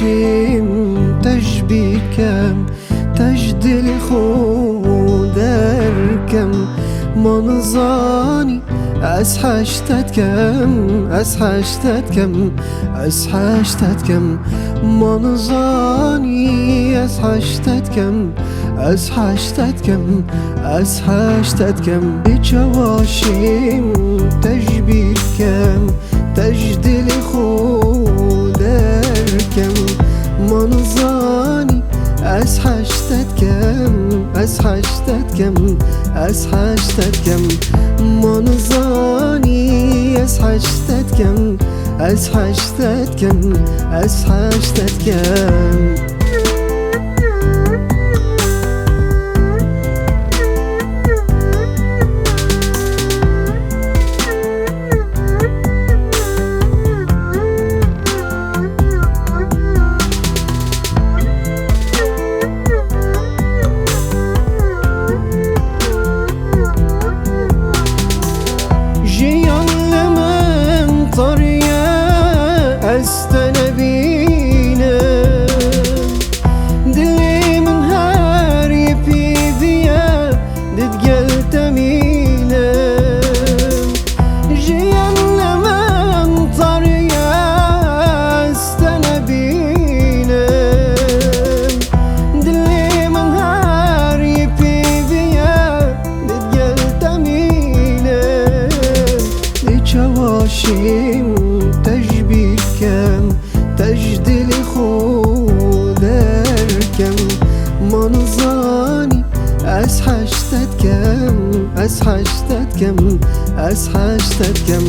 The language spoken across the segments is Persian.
واشم تجبيكم تجدل خودركم منظاني أسحشتتكم أسحشتتكم أسحشتتكم منظاني أسحشتتكم أسحشتتكم أسحشتتكم بجواشم تجبيكم تجدل خودركم منظاني أسحشتتكم أسحشتتكم أسحشتتكم منظاني أسحشتتكم أسحشتتكم أسحشتتكم استنبينا دلي من هاري بيديا دتقل تمينا جينا من طريا استنبينا دلي من هاري بيديا دتقل تمينا لجواشم تجبيكم تجدل خودركم منظاني أسحشتتكم أسحشتتكم أسحشتتكم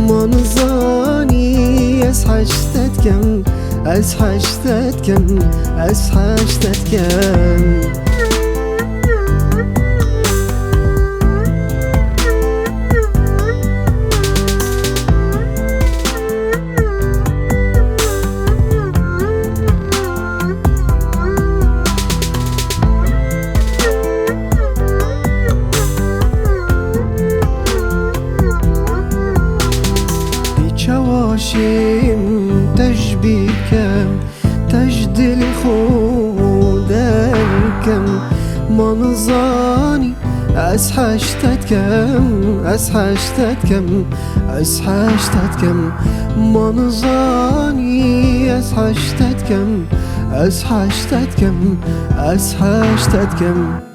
منظاني أسحشتتكم أسحشتتكم أسحشتتكم واشم تجبيكم تجدل خودركم منظاني أسحشتتكم أسحشتتكم أسحشتتكم منظاني أسحشتتكم أسحشتتكم أسحشتتكم